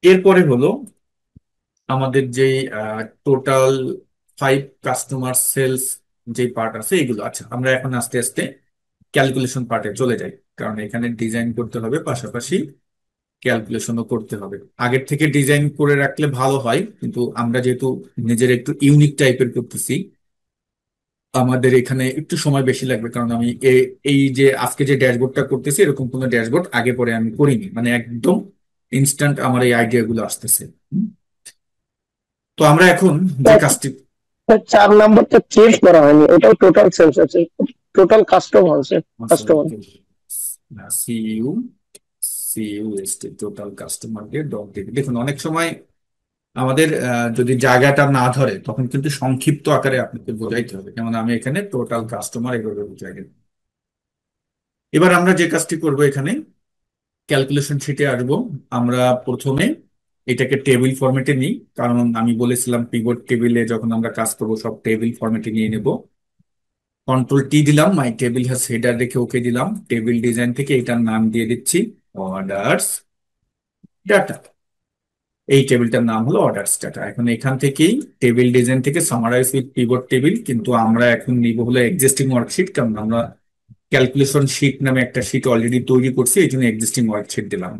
এরপরে হলো আমাদের যে টোটাল 5 কাস্টমার সেলস যে পার্ট আছে এগুলো। আচ্ছা, আমরা এখন আস্তে আস্তে ক্যালকুলেশন পার্টে চলে যাই, কারণ এখানে ডিজাইন করতে হবে, পাশাপাশি ক্যালকুলেশনও করতে হবে। আগের থেকে ডিজাইন করে রাখলে ভালো হয়, কিন্তু আমরা যেহেতু নিজের একটু ইউনিক টাইপের করতেছি, আমাদের এখানে একটু সময় বেশি লাগবে। কারণ আমি এই যে আজকে যে ড্যাশবোর্ডটা করতেছি, এরকম কোনো ড্যাশবোর্ড আগে পরে আমি করিনি, মানে একদম ইনস্ট্যান্ট আমার এই আইডিয়া গুলো আসতেছে। হুম। তো আমরা এখন যে কাজটি, 4 নাম্বারটা চেঞ্জ করা হয়নি, ওটাও টোটাল সেলস আছে। টোটাল কাস্টমার আছে, কাস্টমার। সিইউ সিইউএসটি টোটাল কাস্টমারকে ডট দিবি। দেখুন, অনেক সময় আমাদের যদি জায়গাটা না ধরে, তখন কিন্তু সংক্ষিপ্ত আকারে আপনাকে বোঝাইতে হবে। যেমন আমি এখানে টোটাল কাস্টমার এভাবে বুঝাই দেব। এবার আমরা যে কাজটি করব, এখানে ক্যালকুলেশন শিটে আসবো। আমরা প্রথমে এটাকে টেবিল ফরম্যাটে নিই, কারণ আমি বলেছিলাম পিভট টেবিলে যখন আমরা কাজ করব সব টেবিল ফরম্যাটে নিয়ে নেব। কন্ট্রোল টি দিলাম, মাই টেবিল হ্যাজ হেডার রেখে ওকে দিলাম। টেবিল ডিজাইন থেকে এটার নাম দিয়ে দিচ্ছি অর্ডারস ডাটা। এই টেবিলটার নাম হলো অর্ডারস ডাটা। এখন এখান থেকেই টেবিল ডিজাইন থেকে সামারাইজ উইথ পিভট টেবিল, কিন্তু আমরা এখন নিব হলো এক্সিস্টিং ওয়ার্কশিট, কারণ আমরা ক্যালকুলেশন শিট নামে একটা শিট অলরেডি তৈরি করছি, এই জন্য এক্সিস্টিং ওয়ার্কশিট দিলাম।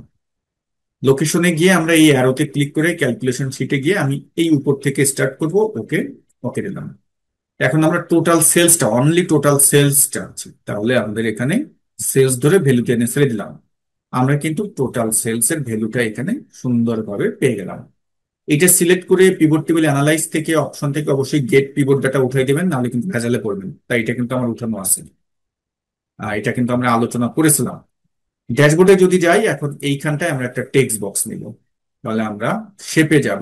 লোকেশনে গিয়ে আমরা এই অ্যারোতে ক্লিক করে ক্যালকুলেশন শিটে গিয়ে আমি এই উপর থেকে স্টার্ট করব। ওকে, ওকে দিলাম। এখন আমরা টোটাল সেলসটা, অনলি টোটাল সেলসটা আছে, তাহলে আমাদের এখানে সেলস ধরে ভ্যালু টেনে ছেড়ে দিলাম। আমরা কিন্তু টোটাল সেলস এর ভ্যালুটা এখানে সুন্দরভাবে পেয়ে গেলাম। এটা সিলেক্ট করে পিভট টেবিল অ্যানালাইজ থেকে অপশন থেকে অবশ্যই গেট পিভট ডাটা উঠাই দেবেন, নাহলে কিন্তু ভেজালে পড়বেন। তাই এটা কিন্তু আমার উঠানো আছে। এটা কিন্তু আমরা আলোচনা করেছিলাম। ড্যাশবোর্ডে যদি যাই, এখন এইখানটায় আমরা একটা টেক্সট বক্স নিব। তাহলে আমরা শেপে যাব।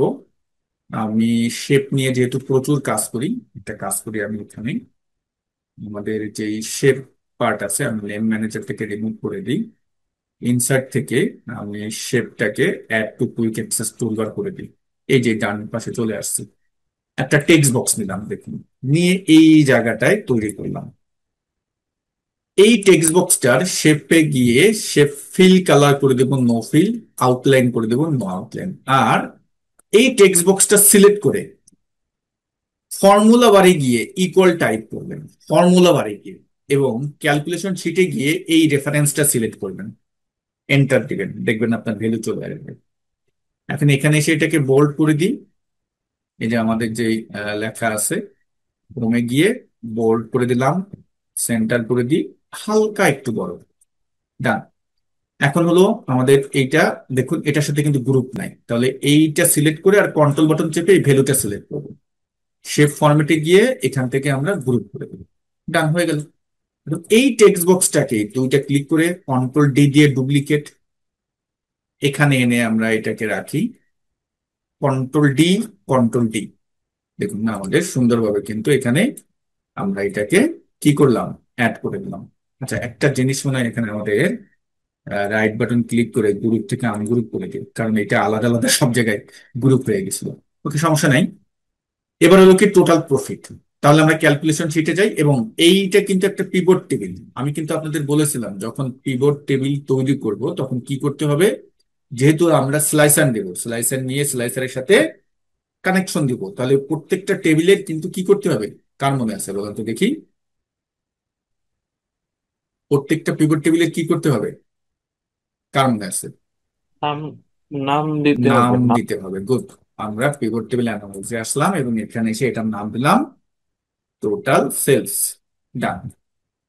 আমি শেপ নিয়ে যেহেতু প্রচুর কাজ করি, একটা কাজ করি আমি এখানে আমাদের যে শেপ পার্ট আছে, আমি লেন ম্যানেজার থেকে রিমুভ করে দিই। ইনসার্ট থেকে আমি শেপটাকে add to quick access toolbar করে দিই। এই যে ডান পাশে চলে আসছে। একটা টেক্সট বক্স নিলাম, দেখুন, নিয়ে এই জায়গাটায় তৈরি করলাম। এই টেক্সট বক্সটার শেপে গিয়ে শেপ ফিল কালার করে দেবো নো ফিল, আউটলাইন করে দেবো নো আউটলাইন। আর এই টেক্সট বক্সটা সিলেক্ট করে ফর্মুলা বারে গিয়ে ইকুয়াল টাইপ করবেন, ফর্মুলা বারে গিয়ে, এবং ক্যালকুলেশন শিটে গিয়ে এই রেফারেন্সটা সিলেক্ট করবেন, এন্টার দিবেন, দেখবেন আপনার ভ্যালু চলে আসবে। এখন এখানে এসে এটাকে বোল্ড করে দিই। এই যে আমাদের যে লেখা আছে, ক্রমে গিয়ে বোল্ড করে দিলাম, সেন্টার করে দিই, হালকা একটু বড়। ডান। এখন হলো আমাদের এইটা, দেখুন এটার সাথে কিন্তু গ্রুপ নাই, তাহলে এইটা সিলেক্ট করে আর কন্ট্রোল বাটন চেপে এই ভ্যালুটা সিলেক্ট করবো। শেপ ফরম্যাটে গিয়ে এখান থেকে আমরা গ্রুপ করে দেবো। ডান হয়ে গেল। এবং এই টেক্সট বক্সটাকে দুইটা ক্লিক করে কন্ট্রোল ডি দিয়ে ডুপ্লিকেট এখানে এনে আমরা এটাকে রাখি। কন্ট্রোল ডি, কন্ট্রোল ডি, দেখুন না আমাদের সুন্দরভাবে কিন্তু এখানে আমরা এটাকে কি করলাম, অ্যাড করে দিলাম। আচ্ছা, একটা জিনিস মনে হয় এখানে আমাদের রাইট বাটন ক্লিক করে গ্রুপ থেকে আনগ্রুপ করে দিই, কারণ এটা আলাদা আলাদা সব জায়গায় গ্রুপ হয়ে গেছিল। ওকে, সমস্যা নাই। এবার হলো কি টোটাল প্রফিট। তাহলে আমরা ক্যালকুলেশন শিটে যাই, এবং এইটা কিন্তু একটা পিভট টেবিল। আমি কিন্তু আপনাদের বলেছিলাম যখন পিভট টেবিল তৈরি করব তখন কি করতে হবে, যেহেতু আমরা স্লাইসার দেব, স্লাইসার নিয়ে স্লাইসারের সাথে কানেকশন দিব, তাহলে প্রত্যেকটা টেবিলের কিন্তু কি করতে হবে, কার মনে আছে বলেন তো দেখি। প্রত্যেকটা পিভট টেবিলের কি করতে হবে, কার মনে আছে? নাম নাম দিতে নাম হবে নাম। দিতে হবে, গুড। আমরা পিভট টেবিল অ্যানালাইসে আসলাম এবং এখানে এসে এটার নাম দিলাম টোটাল সেলস। ডান।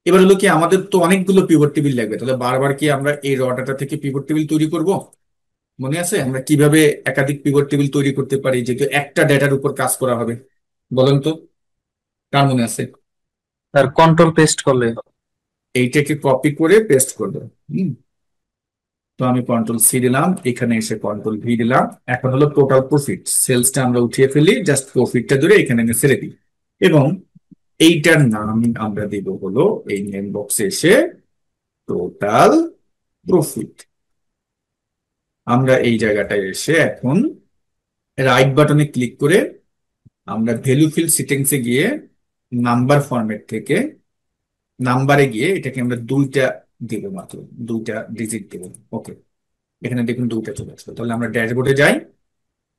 এবার হলো কি, আমাদের তো অনেকগুলো পিভট টেবিল লাগবে, তাহলে বারবার কি আমরা এই র ডাটা থেকে পিভট টেবিল তৈরি করব? মনে আছে আমরা কিভাবে একাধিক পিভট টেবিল তৈরি করতে পারি, যেহেতু একটা ডেটার উপর কাজ করা হবে? বলেন তো, কার মনে আছে? আর কন্ট্রোল পেস্ট করলে হবে। এইটাকে কপি করে পেস্ট করবো। হুম। তো আমি কন্ট্রোল সি দিলাম, এখানে এসে কন্ট্রোল ভি দিলাম। এখন হলো টোটাল প্রফিট, সেলসটা আমরা উঠিয়ে ফেলি, জাস্ট প্রফিটটা ধরে এখানে এনে ছেড়ে দিই। এবং এইটার নাম আমরা দিব হলো, এই নেম বক্সে এসে টোটাল প্রফিট। আমরা এই জায়গাটায় এসে এখন রাইট বাটনে ক্লিক করে আমরা ভ্যালু ফিল সেটিংসে গিয়ে নাম্বার ফরম্যাট থেকে নাম্বারে গিয়ে এটাকে আমরা দুইটা দেবো, মাত্র দুইটা ডিজিট দেবো। ওকে, এখানে দেখুন দুইটা চলে আসলো। তাহলে আমরা ড্যাশবোর্ডে যাই,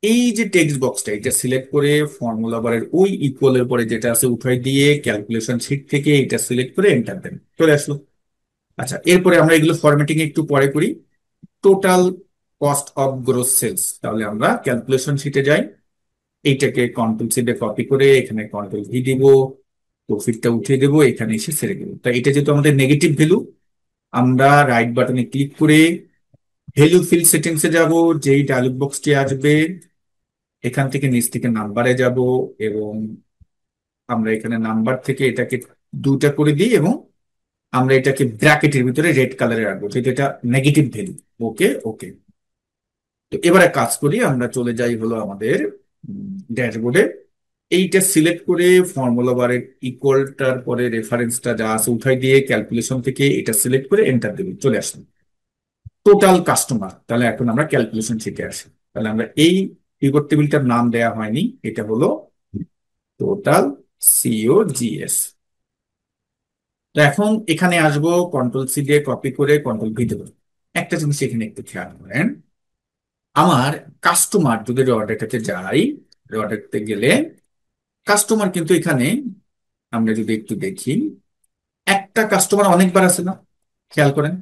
এই যে টেক্সট বক্সটা এটা সিলেক্ট করে ফর্মুলা বারের ওই ইকুয়ালের পরে যেটা আছে উঠাই দিয়ে ক্যালকুলেশন শিট থেকে এটা সিলেক্ট করে এন্টার দেন, চলে আসলো। আচ্ছা, এরপরে আমরা এগুলো ফরম্যাটিং একটু পরে করি। Total cost of gross sales, তাহলে আমরা ক্যালকুলেশন শিটে যাই, এইটাকে কন্ট্রোল সিটে কপি করে এখানে কন্ট্রোল ভি দিব, প্রফিটটা উঠিয়ে দেবো, এখানে এসে ছেড়ে দেবো। তাই এটা যেহেতু আমাদের নেগেটিভ ভ্যালু, আমরা রাইট বাটনে ক্লিক করে ভ্যালু ফিল্ড সেটিংসে যাব, যেই ডায়লগ বক্সটি আসবে এখান থেকে নিচ থেকে নাম্বারে যাব, এবং আমরা এখানে নাম্বার থেকে এটাকে দুটা করে দিই, এবং আমরা এটাকে ব্র্যাকেটের ভিতরে রেড কালারে রাখবো যেহেতু এটা নেগেটিভ ভ্যালু। ওকে ওকে। তো এবারে কাজ করি, আমরা চলে যাই হলো আমাদের ড্যাশবোর্ডে, এইটা সিলেক্ট করে ফর্মুলা বারের ইকুয়ালটার পরে রেফারেন্সটা যা আছে উঠাই দিয়ে ক্যালকুলেশন থেকে এটা সিলেক্ট করে এন্টার দেবো, চলে আসলো টোটাল কাস্টমার। তাহলে এখন আমরা ক্যালকুলেশন শিখে আসি। তাহলে আমরা এই পিভট টেবিলটার নাম দেয়া হয়নি, এটা হলো টোটাল সিওজিএস। তো এখন এখানে আসবো, কন্ট্রোল সি দিয়ে কপি করে কন্ট্রোল ভি দেবো। একটা জিনিস এখানে একটু খেয়াল করেন, আমার কাস্টমার যদি র ডেটাতে যাই, র ডেটাতে গেলে কাস্টমার কিন্তু এখানে আমরা যদি একটু দেখি, একটা কাস্টমার অনেকবার আছে না, খেয়াল করেন।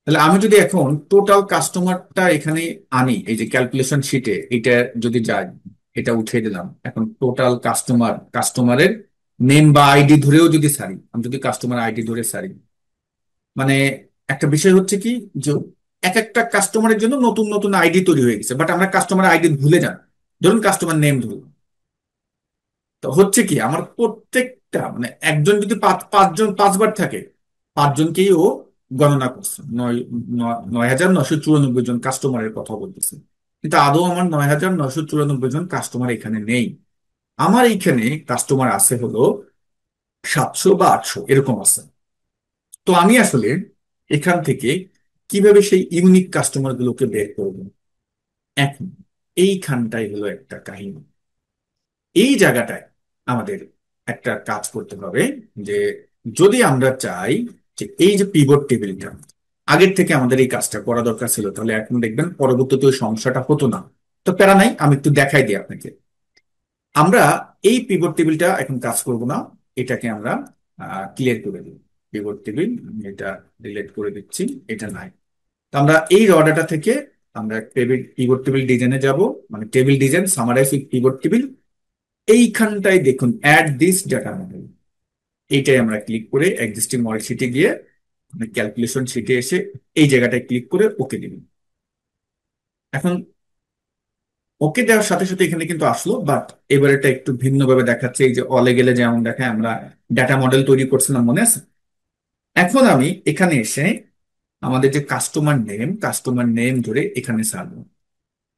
তাহলে আমি যদি এখন টোটাল কাস্টমারটা এখানে আনি, এই যে ক্যালকুলেশন শিটে এটা যদি যাই, এটা উঠিয়ে দিলাম, এখন টোটাল কাস্টমার, কাস্টমারের নেম বা আইডি ধরেও যদি সারি, আমি যদি কাস্টমার আইডি ধরে সারি, মানে একটা বিষয় হচ্ছে কি, যে এক একটা কাস্টমারের জন্য নতুন নতুন আইডি তৈরি হয়ে গেছে, বাট আমরা কাস্টমার আইডি ভুলে যান। ধরুন কাস্টমার নেম ধরুন, তো হচ্ছে কি আমার প্রত্যেকটা মানে একজন যদি পাঁচজন পাঁচবার থাকে, পাঁচজনকেই ও গণনা করছে, 9,994 জন কাস্টমারের কথা বলতেছে, কিন্তু আদৌ আমার 9,994 জন কাস্টমার এখানে নেই। আমার এইখানে কাস্টমার আছে হলো 700 বা 800 এরকম আছে। তো আমি আসলে এখান থেকে কিভাবে সেই ইউনিক কাস্টমার গুলোকে বের করবো, এখন এইখানটাই হলো একটা কাহিনী। এই জায়গাটায় আমাদের একটা কাজ করতে হবে, যে যদি আমরা চাই যে এই যে পিভট টেবিলটা আগের থেকে আমাদের এই কাজটা করা দরকার ছিল, তাহলে এখন দেখবেন পরবর্তীতে ওই সমস্যাটা হতো না। তো প্যারা নাই, আমি একটু দেখাই দিই আপনাকে। আমরা এই পিভট টেবিলটা এখন কাজ করব না, এটাকে আমরা ক্লিয়ার করে দিই। পিভট টেবিল এটা ডিলিট করে দিচ্ছি, এটা নাই। তো আমরা এই র ডাটা থেকে আমরা টেবিল পিভট টেবিল ডিজাইনে যাব, মানে table design summarize with pivot table, এইখানটায় দেখুন অ্যাড দিস ডাটা মডেল, এইটাই আমরা ক্লিক করে এক্সিস্টিং মডেল শিটে গিয়ে ক্যালকুলেশন শিটে এসে এই জায়গাটায় ক্লিক করে ওকে দিবেন। এখন ওকে দেওয়ার সাথে সাথে এখানে কিন্তু আসলো, বাট এবার এটা একটু ভিন্নভাবে দেখাচ্ছে। এই যে অলে গেলে যেমন দেখায়, আমরা ডাটা মডেল তৈরি করছিলাম মনে আছে। এখন আমি এখানে এসে আমাদের যে কাস্টমার নেম ধরে এখানে সারবো,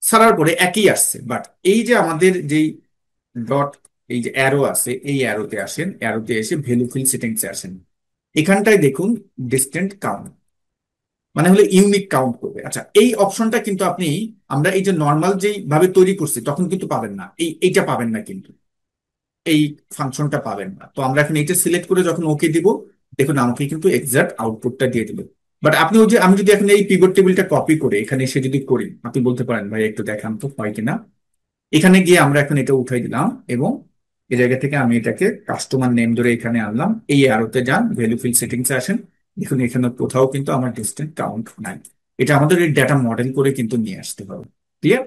সারার পরে একই আসছে, বাট এই যে আমাদের যেই ডট, এই যে অ্যারো আছে, এই অ্যারোতে আসেন, অ্যারোতে এসে ভ্যালু ফিল সেটিংসে আসেন, এখানটায় দেখুন ডিস্টেন্ট কাউন্ট, মানে হলো ইউনিক কাউন্ট করবে। আচ্ছা, এই অপশনটা কিন্তু আপনি, আমরা এই যে নর্মাল যেই ভাবে তৈরি করছি তখন কিন্তু পাবেন না, এইটা পাবেন না কিন্তু, এই ফাংশনটা পাবেন না। তো আমরা এখন এইটা সিলেক্ট করে যখন ওকে দিব, দেখুন আমাকে কিন্তু এক্সাক্ট আউটপুটটা দিয়ে দিল। বাট আপনি ওই যে, আমি যদি এখন এই পিভট টেবিলটা কপি করে এখানে এসে যদি করি, আপনি বলতে পারেন ভাই একটু দেখান তো হয় কিনা। এখানে গিয়ে আমরা এখন এটা উঠাই দিলাম, এবং এই জায়গা থেকে আমি এটাকে কাস্টমার নেম ধরে এখানে আনলাম, এই অ্যারোতে যান, ভ্যালু ফিল সেটিংসে আসেন, দেখুন এখানে কোথাও কিন্তু আমার ডিস্টেন্ট কাউন্ট নাই। এটা আমাদের এই ডাটা মডেল করে কিন্তু নিয়ে আসতে হবে। ক্লিয়ার?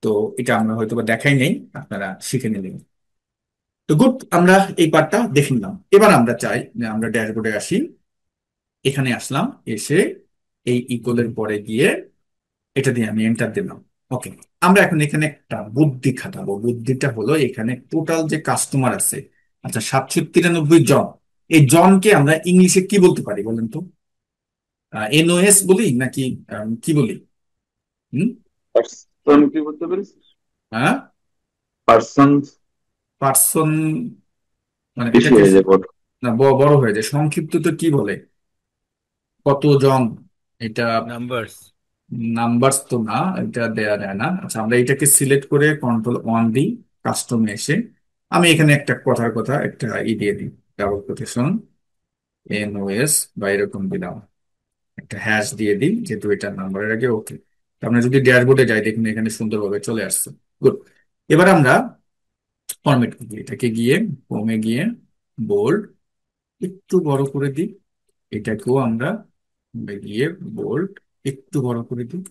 তো এটা আমরা হয়তো বা দেখাই নেই, আপনারা শিখে নিলেন। তো গুড, আমরা এই পার্টটা দেখে নিলাম। এবার আমরা চাই যে আমরা ড্যাশবোর্ডে আসি, এখানে আসলাম, এসে এই ইকুয়ালের পরে গিয়ে এটা দিয়ে আমি এন্টার দিলাম। ওকে, আমরা এখন এখানে একটা বুদ্ধি খাটাবো। বুদ্ধিটা হলো এখানে টোটাল যে কাস্টমার আছে, আচ্ছা 793 জন, এই জনকে আমরা ইংলিশে কি বলতে পারি বলেন তো? এনওএস বলি নাকি কি বলি? হুম? পার্সন কি বলতে পারিস? হ্যাঁ, পার্সন পার্সন, মানে বেশি এটাকে হয়ে যায় বড়। না বড় হয়ে যায়, সংক্ষিপ্ত তো কি বলে, কতজন, এটা নাম্বারস। নাম্বারস তো না, এটা দেয়া যায় না। আচ্ছা, আমরা এটাকে সিলেক্ট করে কন্ট্রোল অন দিই, কাস্টমে এসে আমি এখানে একটা কথার কথা একটা দিয়ে দিই, ডাবল কোটেশন এনওএস বা এরকম দিলাম। একটা হ্যাশ দিয়ে দিই যেহেতু এটার নাম্বারের আগে ওকে। আমরা যদি ড্যাশবোর্ডে যাই দেখুন এখানে সুন্দরভাবে চলে আসছে। গুড। এবার আমরা ফরম্যাট করি, এটাকে গিয়ে হোমে গিয়ে বোল্ড একটু বড় করে দিই। এটাকেও আমরা হোমে গিয়ে বোল্ড একটু বড় করে দিই।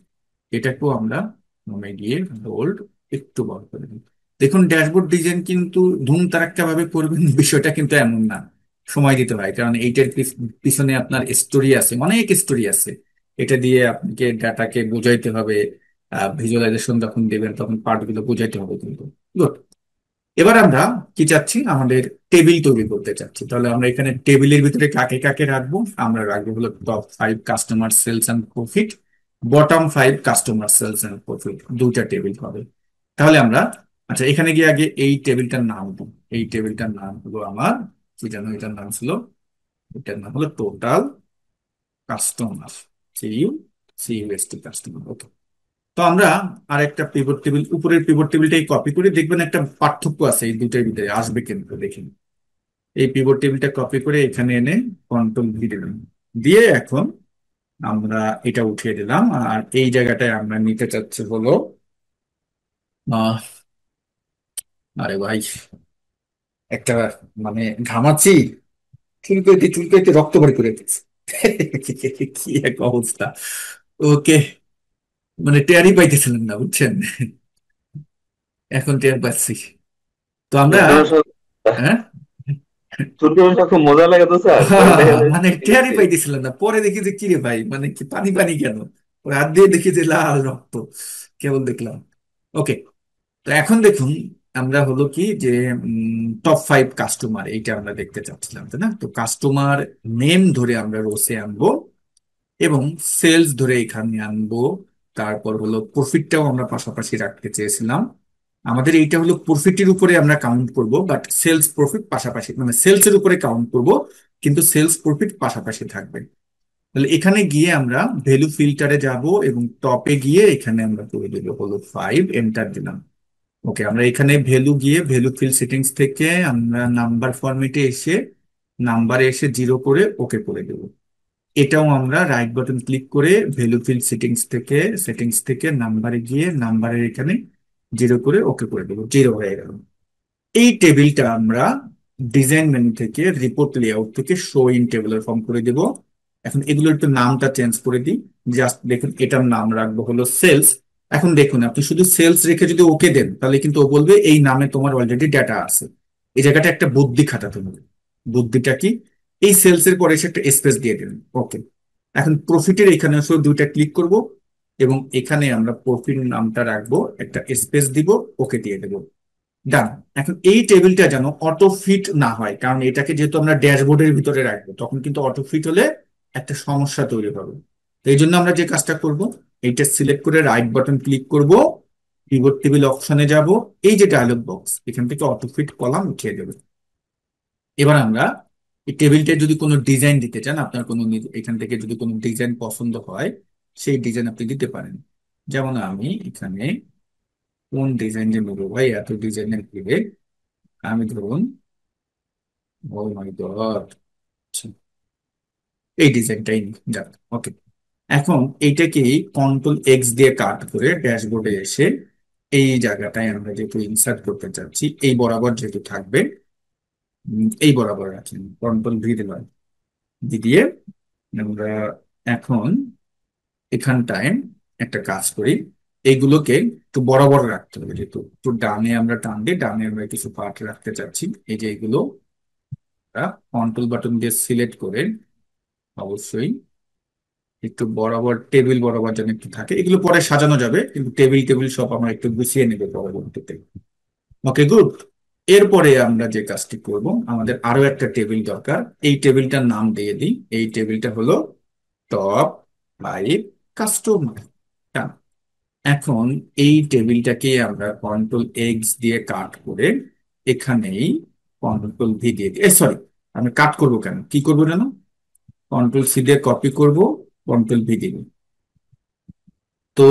এটাকেও আমরা হোমে গিয়ে বোল্ড একটু বড় করে দিই। দেখুন ড্যাশবোর্ড ডিজাইন কিন্তু ধুম তারাক্কা ভাবে করবেন বিষয়টা কিন্তু এমন না, সময় দিতে হয়, কারণ এইটার পিছনে আপনার স্টোরি আছে, অনেক স্টোরি আছে। এটা দিয়ে আপনাকে ডাটাকে বোঝাইতে হবে, ভিজুয়ালাইজেশন যখন দেবেন তখন পার্টগুলো বোঝাইতে হবে কিন্তু। গুড। এবার আমরা কি চাচ্ছি, আমাদের টেবিল তৈরি করতে চাচ্ছি। তাহলে আমরা এখানে টেবিলের ভিতরে কাকে কাকে রাখবো, আমরা রাখবো হলো top 5 customer sales and profit, bottom 5 customer sales and profit, দুইটা টেবিল হবে। তাহলে আমরা, আচ্ছা এখানে গিয়ে আগে এই টেবিলটার নাম দিই। এই টেবিলটার নাম হলো আমার, কি জানো এটার নাম ছিল, এটার নাম হলো টোটাল কাস্টমার, সিইউ, সিইউএসটি কাস্টমার। ওকে। তো আমরা আরেকটা পিভট টেবিল, উপরের পিভট টেবিলটাই কপি করে দেখবেন একটা পার্থক্য আছে এই দুইটার ভিতরে, আসবে কিন্তু দেখেন। এই পিভট টেবিলটা কপি করে এখানে এনে কন্ট্রোল V দিলাম, দিয়ে এখন আমরা এটা উঠিয়ে দিলাম। আর এই জায়গাটায় আমরা নিতে চাচ্ছি হলো আহ, আরে ভাই একটা মানে ঘামাচ্ছি, চুলকাইতে চুলকাইতে রক্ত বের করে দিচ্ছে। কি এক অবস্থা। ওকে, মানে টেরই পাইতেছিলেন না বুঝছেন, এখন টের পাচ্ছি। তো আমরা, হ্যাঁ ছোট খুব মজা লাগে তো স্যার, পরে দেখা যায় মানে শিখে টেরই গেছে। পাইতেছিলেন না, পরে দেখি যে কিরে ভাই মানে কি পানি পানি কেন, ওর হাত দিয়ে দেখি যে লাল রক্ত, কেবল দেখলাম। ওকে। তো এখন দেখুন আমরা হলো কি যে টপ 5 কাস্টমার এইটা আমরা দেখতে চাচ্ছিলাম, তাই না? তো কাস্টমার নেম ধরে আমরা রোসে আনবো এবং সেলস ধরে এখানে আনবো। তারপর হলো প্রফিটটাও আমরা পাশাপাশি রাখতে চেয়েছিলাম। আমাদের এইটা হলো প্রফিটের উপরে আমরা কাউন্ট করব, বাট সেলস প্রফিট পাশাপাশি, মানে সেলস এর উপরে কাউন্ট করব কিন্তু সেলস প্রফিট পাশাপাশি থাকবে। তাহলে এখানে গিয়ে আমরা ভ্যালু ফিল্টারে যাব এবং টপে গিয়ে এখানে আমরা করে দেবো হলো 5, এন্টার দিলাম। ওকে, আমরা এখানে ভ্যালু গিয়ে ভ্যালু ফিল সেটিংস থেকে আমরা নাম্বার ফরম্যাটে এসে নাম্বারে এসে 0 করে ওকে করে দেবো। এটাও আমরা রাইট বাটন ক্লিক করে ভ্যালু ফিল সেটিংস থেকে নাম্বারে গিয়ে নাম্বারের এখানে 0 করে ওকে করে দেবো, 0 হয়ে গেল। এই টেবিলটা আমরা ডিজাইন মেনু থেকে রিপোর্ট লেআউট থেকে শো ইন টেবিলের ফর্ম করে দেব। এখন এগুলোর একটু নামটা চেঞ্জ করে দিই। জাস্ট দেখুন এটার নাম রাখবো হলো সেলস। এখন দেখুন আপনি শুধু সেলস রেখে যদি ওকে দেন তাহলে কিন্তু ও বলবে এই নামে তোমার অলরেডি ডেটা আছে। এই জায়গাটা একটা বুদ্ধি খাটাতে হবে। বুদ্ধিটা কি, এই সেলস এর পরে এসে একটা স্পেস দিয়ে দেবেন। ওকে। এখন প্রফিটের এখানে শুধু দুইটা ক্লিক করব এবং এখানে আমরা প্রফিট নামটা রাখবো, একটা স্পেস দিব, ওকে দিয়ে দেবো। ডান। এখন এই টেবিলটা যেন অটো ফিট না হয়, কারণ এটাকে যেহেতু আমরা ড্যাশবোর্ডের ভিতরে রাখবো তখন কিন্তু অটো ফিট হলে একটা সমস্যা তৈরি হবে। তো এই জন্য আমরা যে কাজটা করব, এইটা সিলেক্ট করে রাইট বাটন ক্লিক করব, পিভট টেবিল অপশনে যাব, এই যে ডায়লগ বক্স এখান থেকে অটো ফিট কলাম উঠিয়ে দেবে। এবার আমরা এই টেবিলটা যদি কোনো ডিজাইন দিতে চান, আপনার কোনো এখান থেকে যদি কোনো ডিজাইন পছন্দ হয় সেই ডিজাইন আপনি দিতে পারেন। যেমন আমি এখানে কোন ডিজাইন যে নেবো ভাই, এত ডিজাইনের দিবে, আমি ধরুন, ও মাই গড, এই ডিজাইনটাই নিই, যাক। ওকে। এখন এইটাকে কন্ট্রোল X দিয়ে কাট করে ড্যাশবোর্ডে এসে এই জায়গাটায় আমরা যেহেতু ইনসার্ট করতে চাচ্ছি এই বরাবর যেহেতু থাকবে, এই বরাবর রাখেন, কন্ট্রোল V দিলাম, দিয়ে আমরা এখন এখানটায় একটা কাজ করি, এইগুলোকে একটু বরাবর রাখতে হবে, যেহেতু একটু ডানে আমরা টান দিই, ডানে আমরা কিছু পার্ট রাখতে চাচ্ছি। এই যে এগুলো কন্ট্রোল বাটন দিয়ে সিলেক্ট করে অবশ্যই একটু বরাবর, টেবিল বরাবর যেন একটু থাকে, এগুলো পরে সাজানো যাবে কিন্তু টেবিল টেবিল সব আমরা একটু গুছিয়ে নেবো পরবর্তীতে। ওকে, গুড। এরপরে আমরা যে কাজটি করব, আমাদের আরো একটা টেবিল দরকার। এই টেবিলটার নাম দিয়ে দিই, এই টেবিলটা হলো টপ 5 কাস্টমার। এখন এই টেবিলটাকে আমরা কন্ট্রোল X দিয়ে কাট করে এখানেই কন্ট্রোল V দিয়ে দিই, সরি, আমি কাট করব কেন, কি করবো জানো, কন্ট্রোল C দিয়ে কপি করব, কন্ট্রোল V দিব। তো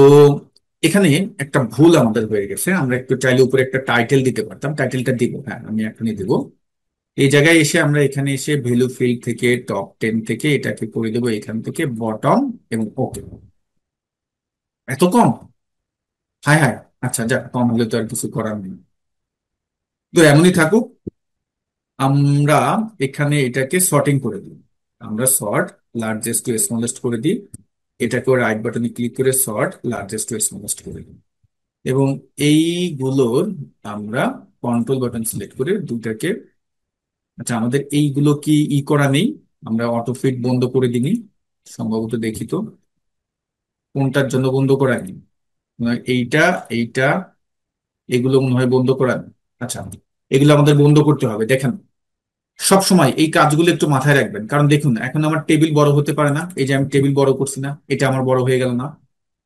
এখানে একটা ভুল আমাদের হয়ে গেছে, আমরা একটু চাইলে উপরে একটা টাইটেল দিতে পারতাম, টাইটেলটা দিব, হ্যাঁ আমি এখনই দিব। এই জায়গায় এসে আমরা এখানে এসে ভ্যালু ফিল্ড থেকে টপ 10 থেকে এটাকে করে দেবো এখান থেকে বটম এবং ওকে। এত কম? হ্যাঁ হ্যাঁ, আচ্ছা যাক, কম হলে তো আর কিছু করার নেই, তো এমনই থাকুক। আমরা এখানে এটাকে সর্টিং করে দিই। আমরা সর্ট লার্জেস্ট টু স্মলেস্ট করে দিই। এটাকে রাইট বাটনে ক্লিক করে সর্ট লার্জেস্ট টু স্মলেস্ট করে দিই। এবং এইগুলোর আমরা কন্ট্রোল বাটন সিলেক্ট করে দুটাকে, আচ্ছা আমাদের এইগুলো কি করা নেই, আমরা অটো ফিট বন্ধ করে দিই সম্ভবত, দেখি তো কোনটার জন্য বন্ধ করা নেই। এইটা, এইটা, এগুলো মনে হয় বন্ধ করা নেই। আচ্ছা, এগুলো আমাদের বন্ধ করতে হবে। দেখেন, সব সময় এই কাজগুলো একটু মাথায় রাখবেন, কারণ দেখুন এখন আমার টেবিল বড় হতে পারে না, এই যে আমি টেবিল বড় করছি না, এটা আমার বড় হয়ে গেল না।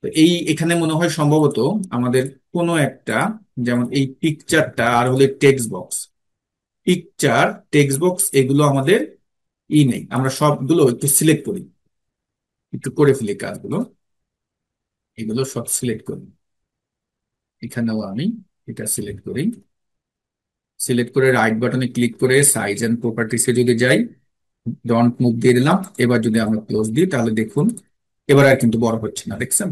তো এখানে মনে হয় সম্ভবত আমাদের কোনো একটা, যেমন এই পিকচারটা আর হলে text box, picture text box এগুলো আমাদের নেই। আমরা সবগুলো একটু সিলেক্ট করি, একটু করে ফেলি কাজগুলো, এগুলো সব সিলেক্ট করি। এখানেও আমি এটা সিলেক্ট করি, সিলেক্ট করে রাইট বাটনে ক্লিক করে সাইজ এন্ড প্রপার্টিসে যদি যাই, ডন্ট মুভ দিয়ে দিলাম। এবার যদি আমরা ক্লোজ দিই তাহলে দেখুন এবার আর কিন্তু বড় হচ্ছে না, দেখছেন?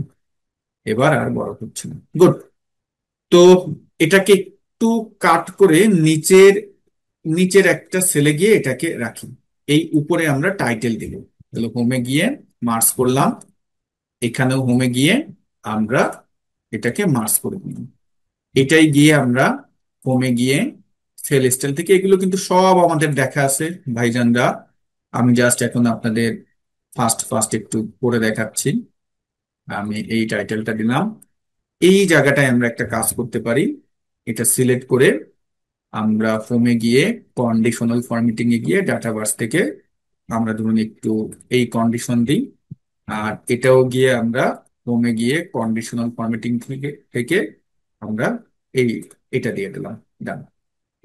এবার আর বড় হচ্ছে না, গুড। তো এটাকে একটু কাট করে নিচের নিচের একটা সেলে গিয়ে এটাকে রাখি। এই উপরে আমরা টাইটেল দিব, তাহলে হোমে গিয়ে মার্জ করলাম, এখানেও হোমে গিয়ে আমরা এটাকে মার্জ করে দিলাম। এটাই গিয়ে আমরা হোমে গিয়ে সেল স্টাইল থেকে, এগুলো কিন্তু সব আমাদের দেখা আছে ভাইজানরা। আমি জাস্ট এখন আপনাদের ফার্স্ট ফার্স্ট একটু করে দেখাচ্ছি। আমি এই টাইটেলটা দিলাম। এই জায়গাটায় আমরা একটা কাজ করতে পারি, এটা সিলেক্ট করে আমরা ফর্মে গিয়ে কন্ডিশনাল ফরম্যাটিং এ গিয়ে ডাটাবার্স থেকে আমরা ধরুন একটু এই কন্ডিশন দিই। আর এটাও গিয়ে আমরা হোমে গিয়ে কন্ডিশনাল ফরম্যাটিং থেকে থেকে আমরা এই এটা দিয়ে দিলাম, ডান।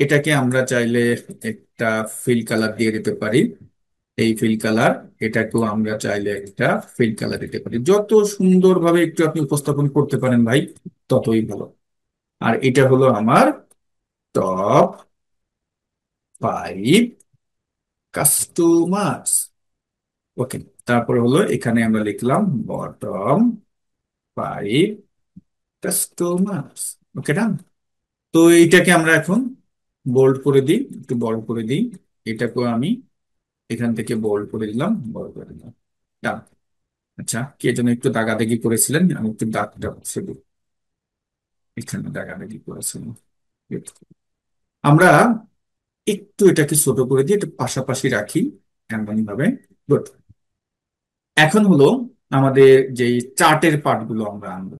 এটাকে আমরা চাইলে একটা ফিল কালার দিয়ে দিতে পারি, এই ফিল কালার। এটাকেও আমরা চাইলে একটা ফিল কালার দিতে পারি। যত সুন্দরভাবে একটু আপনি উপস্থাপন করতে পারেন ভাই, ততই ভালো। আর এটা হলো আমার টপ 5 কাস্টমার্স। ওকে, তারপরে হলো এখানে আমরা লিখলাম বটম 5 কাস্টমার্স। ওকে, ডান। তো এইটাকে আমরা এখন বোল্ড করে দিই, একটু বড় করে দিই। এটাকেও আমি এখান থেকে বোল্ড করে দিলাম, বড় করে দিলাম, ডান। আচ্ছা, কে যেন একটু দাগাদাগি করেছিলেন, আমি একটু দাগটা মুছে দিই। এখানে দাগাদাগি করেছিলেন। আমরা একটু এটাকে ছোট করে দিয়ে একটু পাশাপাশি রাখি এমন ভাবে। গুড। এখন হলো আমাদের যে চার্টের পার্ট গুলো আমরা আনবো।